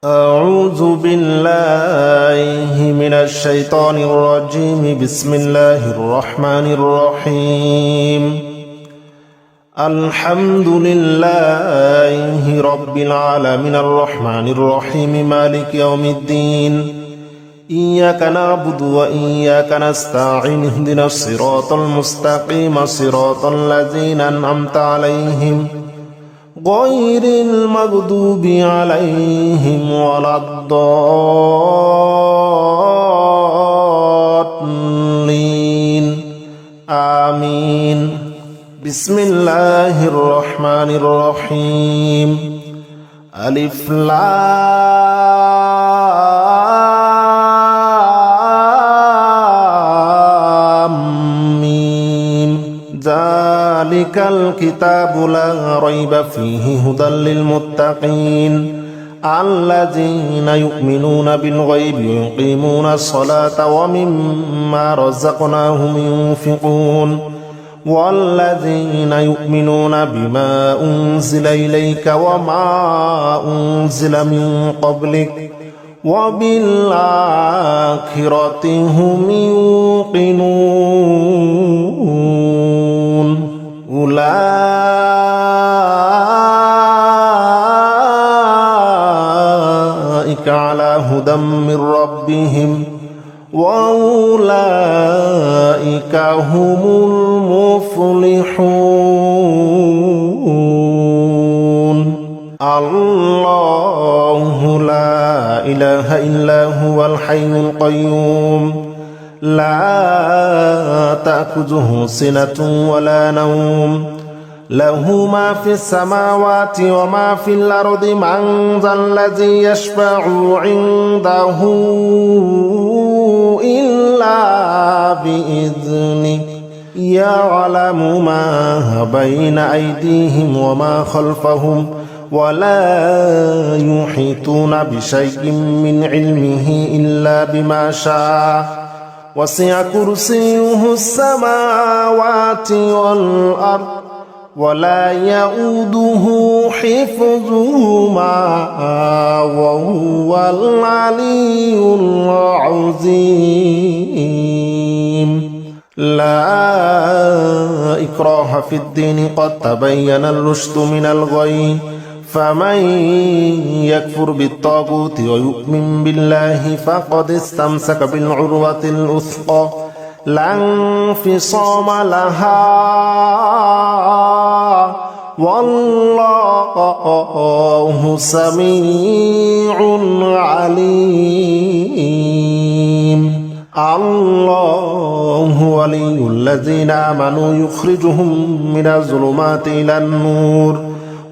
أعوذ بالله من الشيطان الرجيم. بسم الله الرحمن الرحيم. الحمد لله رب العالمين الرحمن الرحيم مالك يوم الدين. إياك نعبد وإياك نستعين. اهدنا الصراط المستقيم صراط الذين أنعمت عليهم غير المغضوب عليهم ولا الضالين آمين. بسم الله الرحمن الرحيم. ألف لام ميم. ذلك الكتاب لا ريب فيه هدى للمتقين الذين يؤمنون بالغيب ويقيمون الصلاة ومما رزقناهم ينفقون والذين يؤمنون بما أنزل إليك وما أنزل من قبلك وبالآخرة هم يوقنون. أولئك على هدى من ربهم وأولئك هم المفلحون. الله لا إله إلا هو الحي القيوم لا تأخذه سنة ولا نوم له ما في السماوات وما في الأرض. من ذا الذي يشفع عنده إلا بإذنه يعلم ما بين أيديهم وما خلفهم ولا يحيطون بشيء من علمه إلا بما شاء. وسع كرسيه السماوات والأرض ولا يؤوده حفظهما وهو العلي العظيم. لا إكراه في الدين قد تبين الرشد من الغي. فمن يكفر بالطاغوت ويؤمن بالله فقد استمسك بالعروة الوثقى لا انفصام لها والله سميع عليم. الله ولي الذين آمنوا يخرجهم من الظلمات إلى النور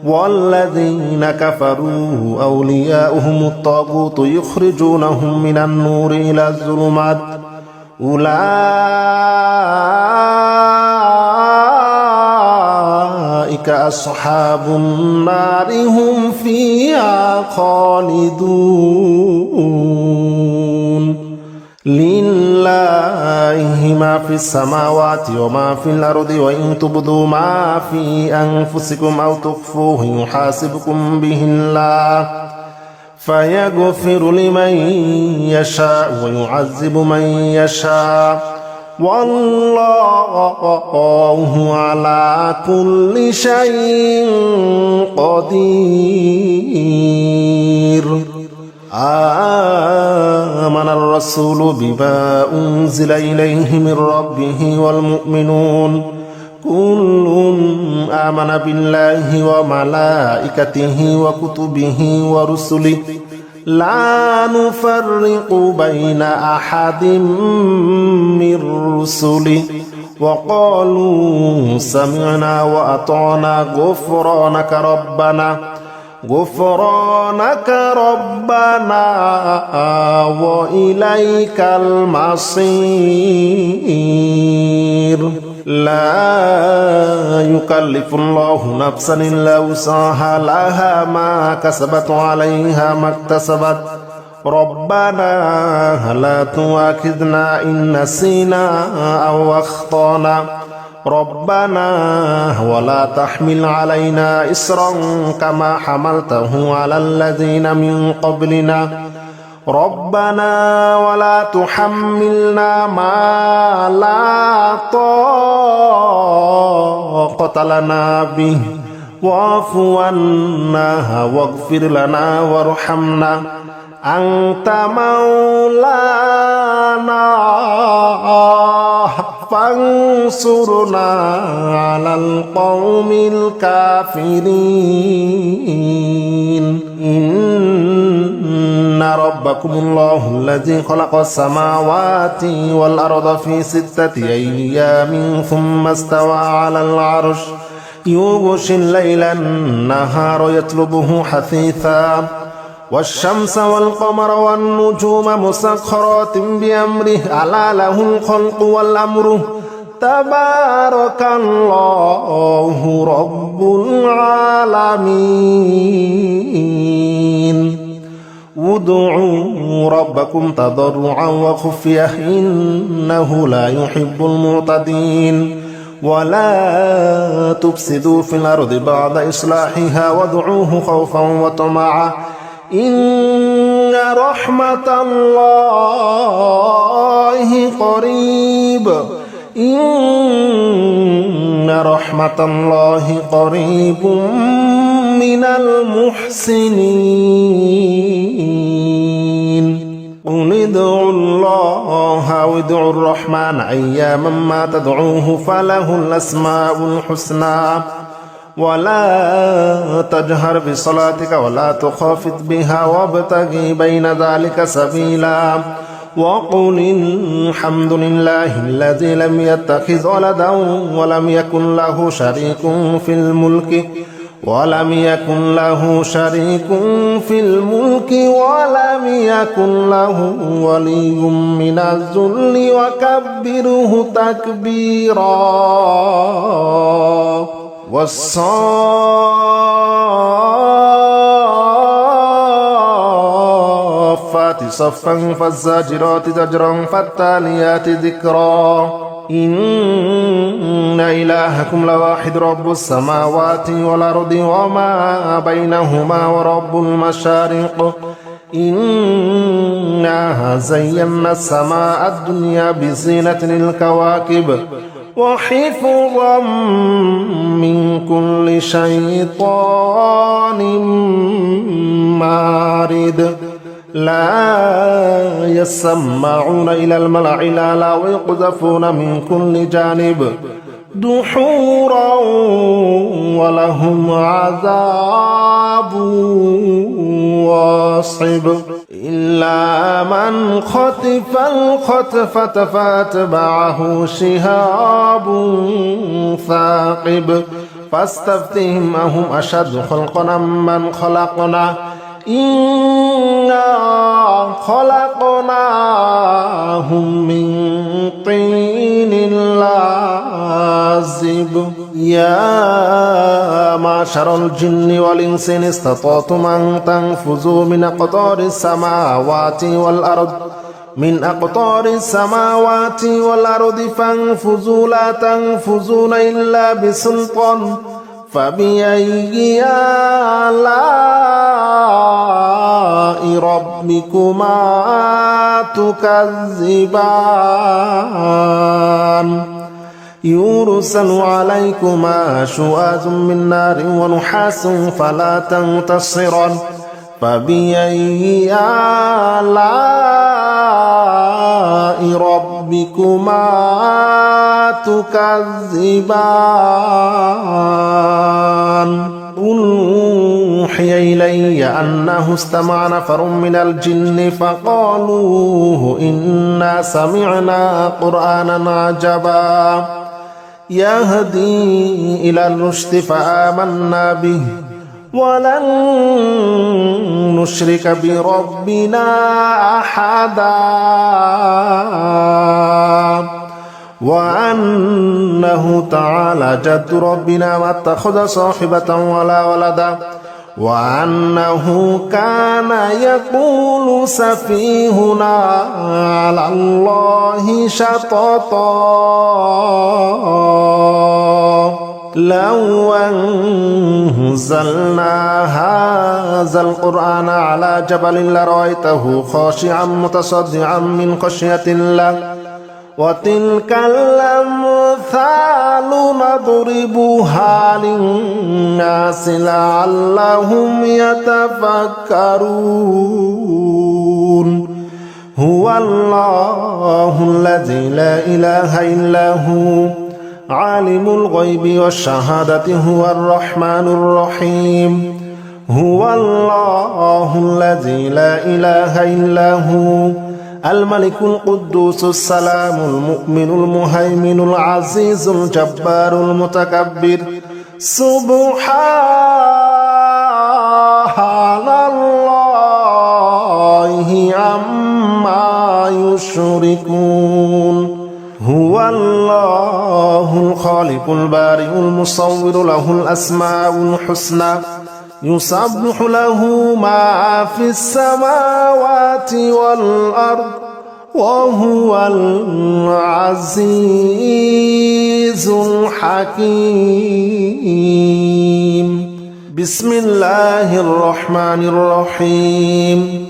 والذين كفروا أولياؤهم الطاغوت يخرجونهم من النور إلى الظلمات. أولئك أصحاب النار هم فيها خالدون. لله ما في السماوات وما في الأرض وإن تبدوا ما في أنفسكم أو تخفوه يحاسبكم به الله فيغفر لمن يشاء ويعذب من يشاء والله على كل شيء قدير. آمن الرسول بما أنزل إليه من ربه والمؤمنون كل آمن بالله وملائكته وكتبه ورسله لا نفرق بين أحد من رسله وقالوا سمعنا وأطعنا غفرانك ربنا وإليك المصير. لا يكلف الله نفسا إلا وسعها لها ما كسبت عليها ما اكتسبت. ربنا لا تؤاخذنا إن نسينا أو أخطأنا ربنا ولا تحمل علينا إصرا كما حملته على الذين من قبلنا ربنا ولا تحملنا ما لا طاقة لنا به واعف عنا واغفر لنا وارحمنا أنت مولانا فانصرنا على القوم الكافرين إن ربكم الله الذي خلق السماوات والأرض في 6 أيام ثم استوى على العرش يغشي الليل النهار يطلبه حثيثا والشمس والقمر والنجوم مسخرات بأمره ألا له الخلق والأمر تبارك الله رب العالمين ادعوا ربكم تضرعا وخفية إنه لا يحب المعتدين ولا تفسدوا في الأرض بعد إصلاحها وادعوه خوفا وطمعا إن رحمة الله قريب إن رحمة الله قريب من المحسنين قل ادعوا الله أو ادعوا الرحمن أياما ما تدعوه فله الأسماء الحسنى ولا تجهر بصلاتك ولا تخافت بها وابتغي بين ذلك سبيلا وقل الحمد لله الذي لم يتخذ ولدا ولم يكن له شريك في الملك ولم يكن له ولي من الذل وكبره تكبيرا والصافات صفا فالزاجرات زجرا فالتاليات ذكرا إن إلهكم لواحد رب السماوات والأرض وما بينهما ورب المشارق إنا زينا السماء الدنيا بزينة الكواكب وحفظا من كل شيطان مارد لا يسمعون إلى الملأ الأعلى ويقذفون من كل جانب دحورا ولهم عذاب واصب إلا من خطف الخطفة فاتبعه شهاب ثاقب فاستفتهم أهم أشد خلقنا من خلقنا إنا خلقناهم من طين لازب يا معشر الجن والإنس إن استطعتم أن تنفذوا من أقطار السماوات والأرض فانفذوا لا تنفذون إلا بسلطان فبأي آلاء ربكما تكذبان يرسل عليكما شواظ من نار ونحاس فلا تنتصران فبأي آلاء ربكما تكذبان قل أوحي إلي أنه استمع نفر من الجن فقالوا إنا سمعنا قرآنا عجبا يهدي إلى الرشد فآمنا به ولن نشرك بربنا أحدا وأنه تعالى جد ربنا ما اتخذ صاحبة ولا ولدا وأنه كان يقول سفيهنا على الله شططا لو أنزلنا هذا القرآن على جبل لرأيته خاشعا متصدعا من خشية الله وتلك الأمثال نضربها للناس لعلهم يتفكرون هو الله الذي لا إله إلا هو عالم الغيب والشهادة هو الرحمن الرحيم هو الله الذي لا إله إلا هو الملك القدوس السلام المؤمن المهيمن العزيز الجبار المتكبر سبحان الله عما يشركون هو الله الخالق البارئ المصور له الأسماء الحسنى يسبح له ما في السماوات والأرض وهو العزيز الحكيم بسم الله الرحمن الرحيم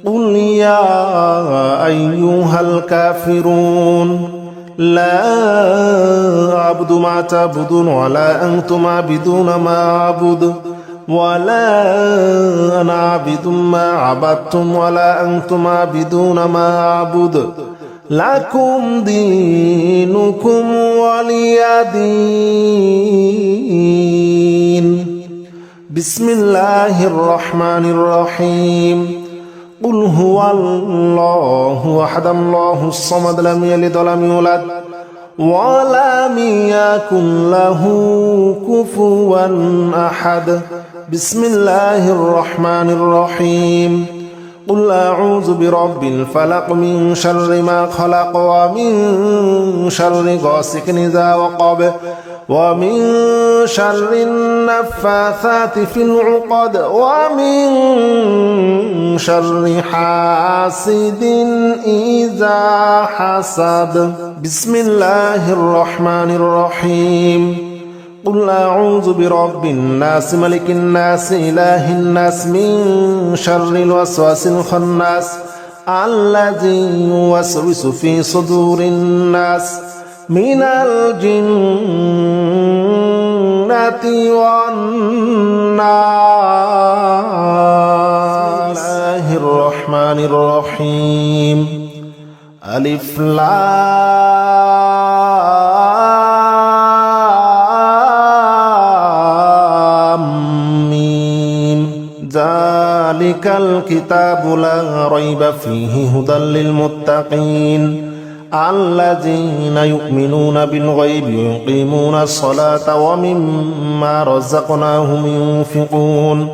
قل يا أيها الكافرون لا أعبد ما تعبدون ولا أنتم عابدون ما أعبد ولا أنا عابد ما عبدتم ولا أنتم عابدون ما أعبد لكم دينكم ولي دين بسم الله الرحمن الرحيم قل هو الله أحد الله الصمد لم يلد ولم يولد ولم يكن له كفوا أحد بسم الله الرحمن الرحيم قل أعوذ برب الفلق من شر ما خلق ومن شر غاسق إذا وقب ومن شر النفاثات في العقد ومن شر حاسد إذا حسد بسم الله الرحمن الرحيم قل أعوذ برب الناس ملك الناس إله الناس من شر الوسواس الخناس الذي يوسوس في صدور الناس من الجنة والناس بسم الله الرحمن الرحيم ألف لام ميم ذلك الكتاب لا ريب فيه هدى للمتقين الذين يؤمنون بالغيب ويقيمون الصلاة ومما رزقناهم ينفقون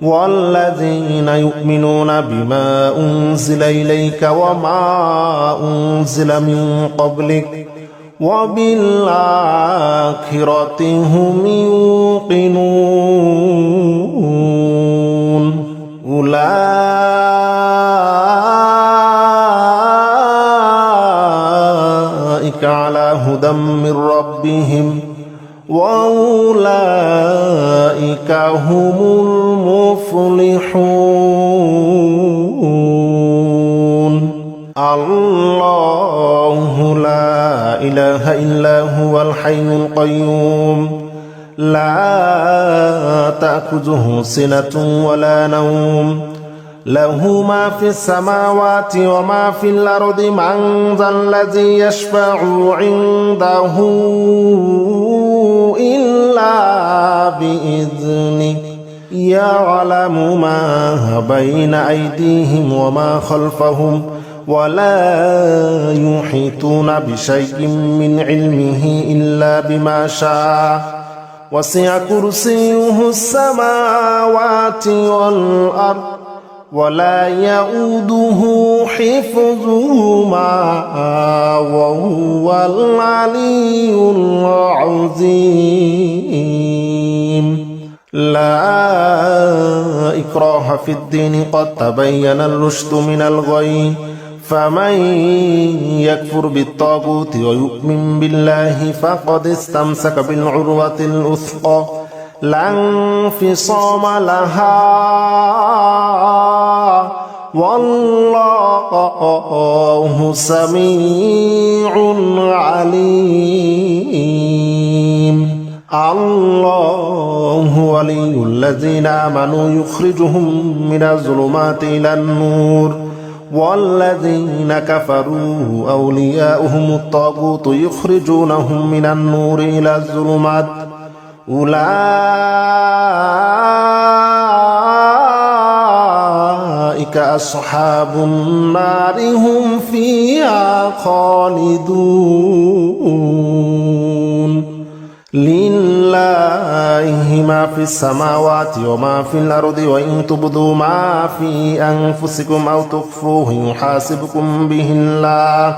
والذين يؤمنون بما أنزل إليك وما أنزل من قبلك وبالآخرة هم يوقنون أولئك على هدى من ربهم وأولئك هم المفلحون الله لا إله إلا هو الحي القيوم لا تأخذه سنة ولا نوم له ما في السماوات وما في الأرض من ذا الذي يشفع عنده إلا بإذنه يعلم ما بين أيديهم وما خلفهم ولا يحيطون بشيء من علمه إلا بما شاء وسع كرسيه السماوات والأرض ولا يؤوده حفظهما وهو العلي العظيم لا إكراه في الدين قد تبين الرشد من الغي فمن يكفر بالطاغوت ويؤمن بالله فقد استمسك بالعروة الوثقى لا انفصام لها والله سميع عليم الله ولي الذين آمنوا يخرجهم من الظلمات إلى النور والذين كفروا أولياؤهم الطاغوت يخرجونهم من النور إلى الظلمات أولئك أصحاب النار هم فيها خالدون لله ما في السماوات وما في الأرض وإن تبدوا ما في أنفسكم أو تخفوه يحاسبكم به الله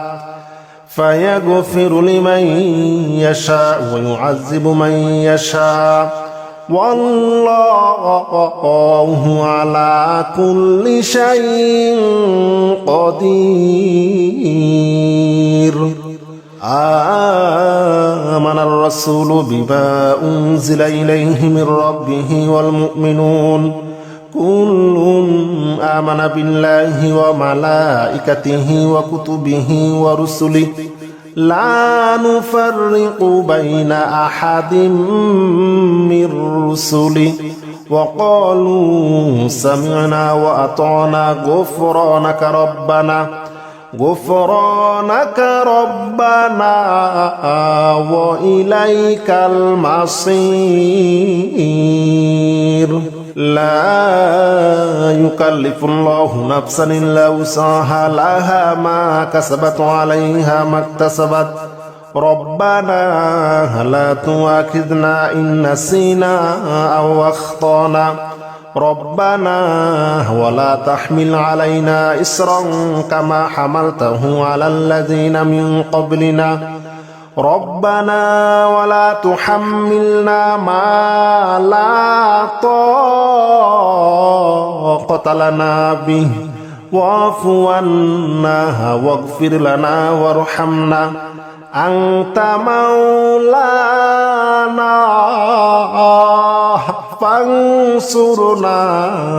فيغفر لمن يشاء ويعذب من يشاء والله على كل شيء قدير آمن الرسول بما أنزل إليه من ربه والمؤمنون كل آمن بالله وملائكته وكتبه ورسله لا نفرق بين أحد من رسله وقالوا سمعنا وأطعنا غفرانك ربنا وإليك المصير لا يكلف الله نفسا إلا وسعها لها ما كسبت عليها ما اكتسبت ربنا لا تؤاخذنا إن نسينا أو أخطأنا ربنا ولا تحمل علينا إصرا كما حملته على الذين من قبلنا ربنا ولا تحملنا ما لا طاقة لنا به واعف عنا واغفر لنا وارحمنا أنت مولانا فانصرنا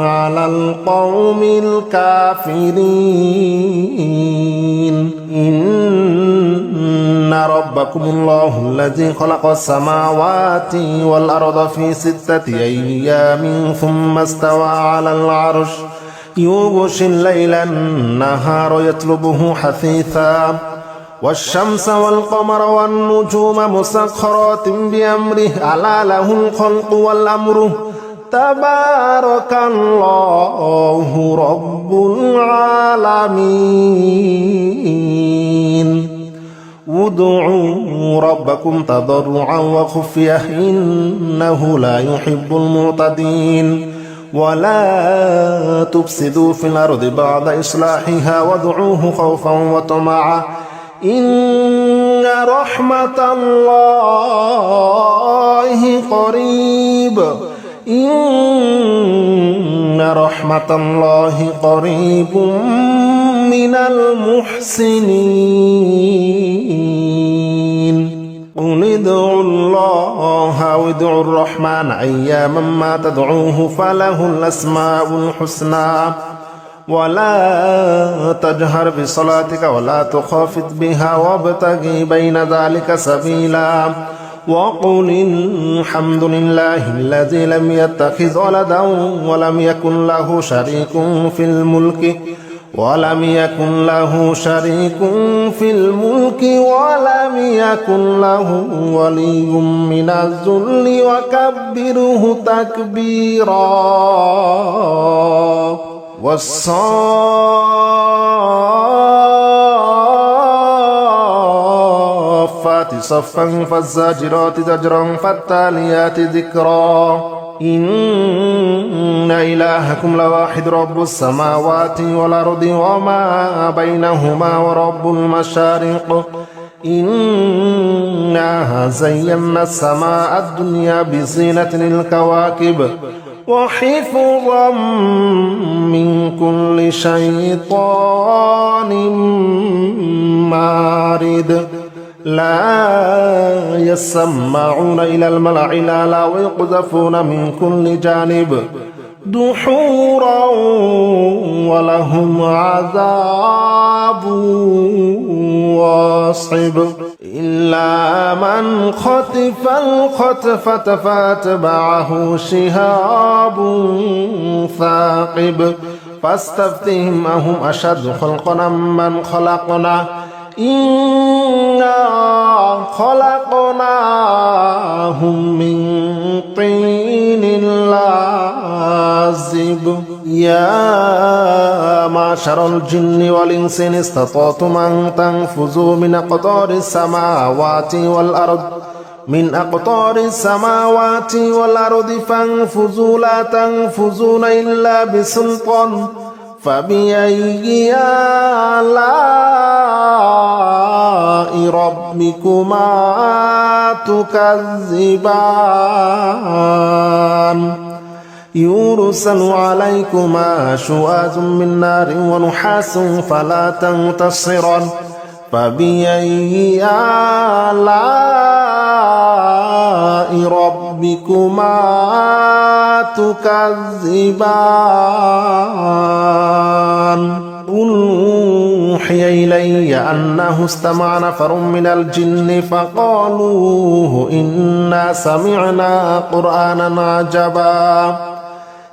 على القوم الكافرين إن ربكم الله الذي خلق السماوات والأرض في 6 أيام ثم استوى على العرش يغشي الليل النهار يطلبه حثيثا والشمس والقمر والنجوم مسخرات بأمره ألا له الخلق والأمر تبارك الله رب العالمين ادعوا ربكم تضرعا وخفية إنه لا يحب المعتدين ولا تفسدوا في الأرض بعد إصلاحها وادعوه خوفا وطمعا إن رحمة الله قريب إن رحمة الله قريب من المحسنين قل ادعوا الله وادعوا الرحمن أياما ما تدعوه فله الأسماء الحسنى ولا تجهر بصلاتك ولا تخافت بها وابتغي بين ذلك سبيلا وقل الحمد لله الذي لم يتخذ ولدا ولم يكن له شريك في الملك ولم يكن له ولي من الذل وكبره تكبيرا والصافات صفا فالزاجرات زجرا فالتاليات ذكرا إن إلهكم لواحد رب السماوات والأرض وما بينهما ورب المشارق إنا زينا السماء الدنيا بزينة الكواكب وحفظا من كل شيطان مارد لا يسمعون إلى الملأ الأعلى ويقذفون من كل جانب دحورا ولهم عذاب واصب إلا من خطف الخطفة فاتبعه شهاب ثاقب فاستفتهم أهم أشد خلقا من خلقنا إنا خلقناهم من طين لازب يا معشر الجن والإنس إن استطعتم أن تنفذوا من أقطار السماوات والأرض فانفذوا لا تنفذون إلا بسلطان فبأي آلاء ربكما تكذبان يرسل عليكما شواظ من نار ونحاس فلا تنتصران فبأي آلاء ربكما تكذبان قل أوحي إلي أنه استمع نفر من الجن فقالوا إنا سمعنا قرآنا عجبا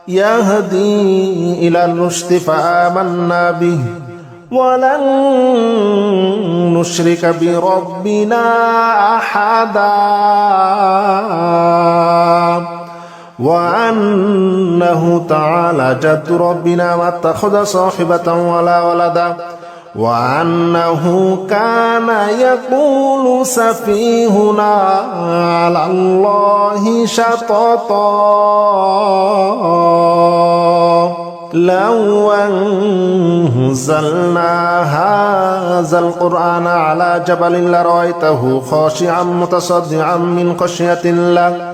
يهدي إلى الرشد فآمنا به ولن نشرك بربنا أحدا وأنه تعالى جد ربنا ما اتخذ صاحبة ولا ولدا وأنه كان يقول سفيهنا على الله شططا لو أنزلنا هذا القرآن على جبل لرأيته خاشعا متصدعا من خشية الله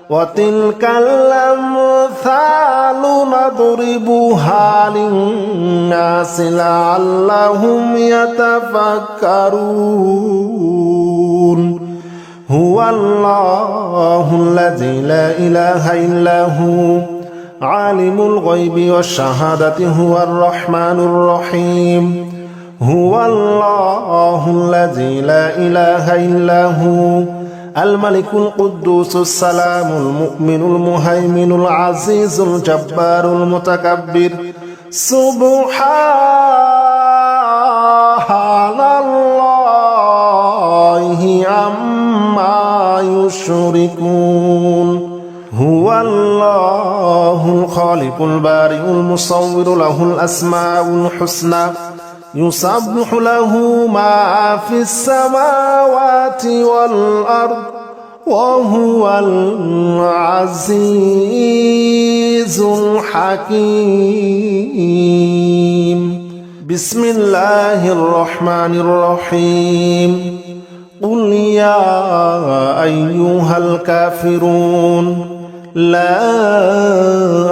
وتلك الأمثال نضربها للناس لعلهم يتفكرون هو الله الذي لا إله إلا هو عالم الغيب والشهادة هو الرحمن الرحيم هو الله الذي لا إله إلا هو الملك القدوس السلام المؤمن المهيمن العزيز الجبار المتكبر سبحان الله عما يشركون هو الله الخالق البارئ المصور له الأسماء الحسنى يسبح له ما في السماوات والأرض وهو العزيز الحكيم بسم الله الرحمن الرحيم قل يا أيها الكافرون لا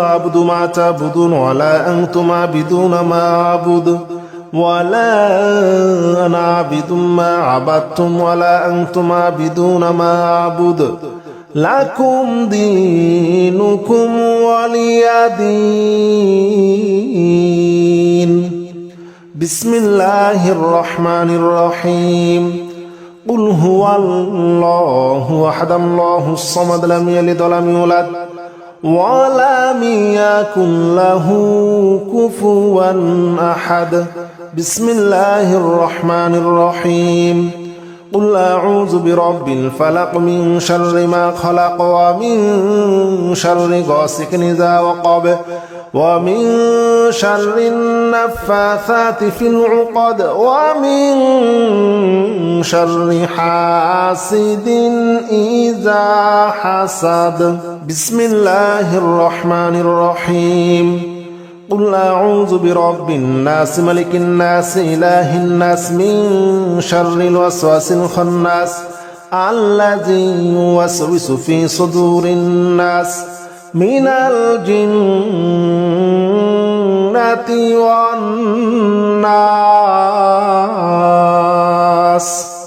أعبد ما تعبدون ولا أنتم عابدون ما أعبد ولا أنا عابد ما عبدتم ولا أنتم عابدون ما أعبد لكم دينكم ولي دين بسم الله الرحمن الرحيم قل هو الله أحد الله الصمد لم يلد ولم يولد ولم يكن له كفوا أحد بسم الله الرحمن الرحيم قل أعوذ برب الفلق من شر ما خلق ومن شر غاسق إذا وقب ومن شر النفاثات في العقد ومن شر حاسد إذا حسد بسم الله الرحمن الرحيم قل أعوذ برب الناس ملك الناس إله الناس من شر الوسواس الخناس الذي يوسوس في صدور الناس من الجنة والناس